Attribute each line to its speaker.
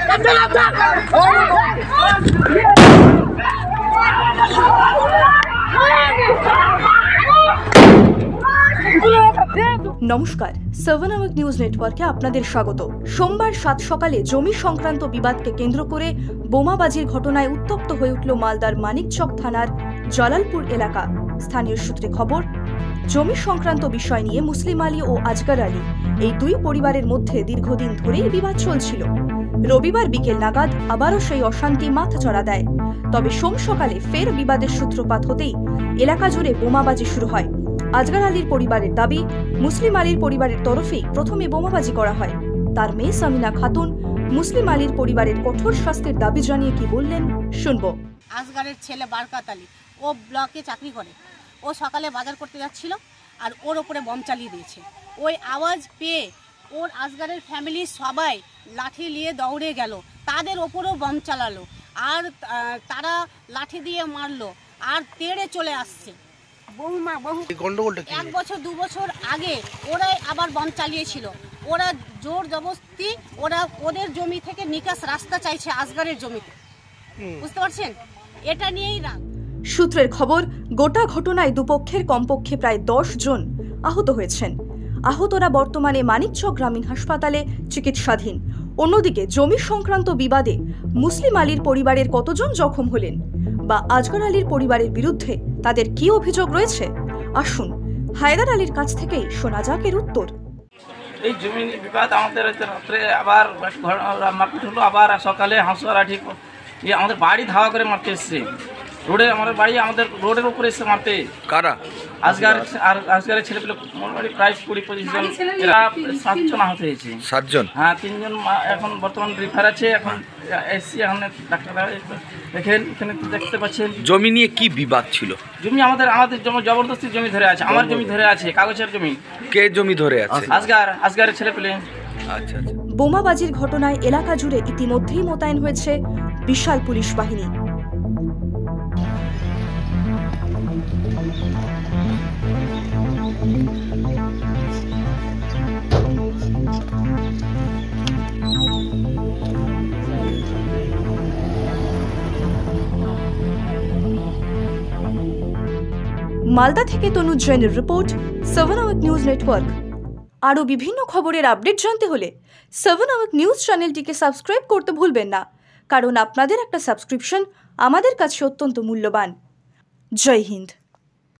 Speaker 1: নমস্কার, 7 hour news নেটওয়ার্কে আপনাদের স্বাগত। সোমবার 7 সকালে জমি সংক্রান্ত বিবাদকে কেন্দ্র করে বোমাবাজির ঘটনায় উত্তপ্ত হয়ে উঠল মালদার মানিকচক থানার জালালপুর এলাকা। স্থানীয় সূত্রে খবর, জমি সংক্রান্ত বিষয় নিয়ে মুসলিম আলী ও আজগর আলী এই দুই পরিবারের মধ্যে দীর্ঘদিন ধরেই বিবাদ চলছিল। রবিবার বিকেল নাগাদ আবারও সেই অশান্তি মাথাচড়া দেয়। তবে সোম সকালে ফের বিবাদের সূত্রপাত হতেই এলাকা জুড়ে বোমাবাজি শুরু হয়। আজগর আলীর পরিবারের দাবি, মুসলিম আলীর পরিবারের তরফেই প্রথমে বোমাবাজি করা হয়। তার মেয়ে সামিনা খাতুন মুসলিম আলীর পরিবারের কঠোর শাস্তির দাবি জানিয়ে কি বললেন শুনবো।
Speaker 2: আজগরের ছেলে বারকাত আলী, ও ব্লকে চাকরি করে। ও সকালে বাজার করতে যাচ্ছিল আর ওর ওপরে বম চালিয়ে দিয়েছে। ওই আওয়াজ পেয়ে ওর আজগরের ফ্যামিলি সবাই লাঠি নিয়ে দৌড়ে গেল, তাদের ওপরেও বম চালালো আর তারা লাঠি দিয়ে মারলো আর তেড়ে চলে আসছে। এক বছর 2 বছর আগে ওরাই আবার বম চালিয়েছিল। ওরা জোর জবরদস্তি ওদের জমি থেকে নিকাশ রাস্তা চাইছে আজগরের জমিতে, বুঝতে পারছেন? এটা নিয়েই রাগ।
Speaker 1: সূত্রের খবর, গোটা ঘটনায় দুপক্ষের কমপক্ষে প্রায় 10 জন আহত হয়েছেন। আহতরা বর্তমানে মানিকচক গ্রামীণ হাসপাতালে চিকিৎসাধীন। অন্যদিকে জমি সংক্রান্ত বিবাদে মুসলিম আলীর পরিবারের কতজন জখম হলেন বা আজগর আলীর পরিবারের বিরুদ্ধে তাদের কি অভিযোগ রয়েছে, আসুন হায়দার আলীর কাছ থেকেই শোনা যাক এর উত্তর।
Speaker 3: এই জমি বিবাদ আমাদের রাত্রে আবার মারপিট হলো, আবার সকালে হাঁসুয়ারা ঠিক আমাদের বাড়ি ধাওয়া করে মারতে এসছে। রোডে আমাদের বাড়ি, আমাদের রোডের উপরে এসে মারতে। কারা? আজগরের ছেলেপেলে মোটামুটি প্রায় 20-25 জন। এরা 7 জন আহত হয়েছে। 7 জন? হ্যাঁ, 3 জন এখন বর্তমান রিফার আছে। এখন এসছি, এখন ডাক্তাররা এখানে দেখতে পাচ্ছেন।
Speaker 4: জমি নিয়ে কি বিবাদ ছিল?
Speaker 3: জমি আমাদের জবরদস্তি জমি ধরে আছে। আমার জমি ধরে আছে, কাগজের জমি।
Speaker 4: কে জমি ধরে আছে?
Speaker 3: আজগরের ছেলেপেলে।
Speaker 4: আচ্ছা।
Speaker 1: বোমাবাজির ঘটনায় এলাকা জুড়ে ইতিমধ্যেই মোতায়েন হয়েছে বিশাল পুলিশ বাহিনী। মালদা থেকে তনুজ জৈনের রিপোর্ট, 7 আওয়ার নিউজ নেটওয়ার্ক। আরও বিভিন্ন খবরের আপডেট জানতে হলে 7 আওয়ার নিউজ চ্যানেলটিকে সাবস্ক্রাইব করতে ভুলবেন না, কারণ আপনাদের একটা সাবস্ক্রিপশন আমাদের কাছে অত্যন্ত মূল্যবান। জয় হিন্দ।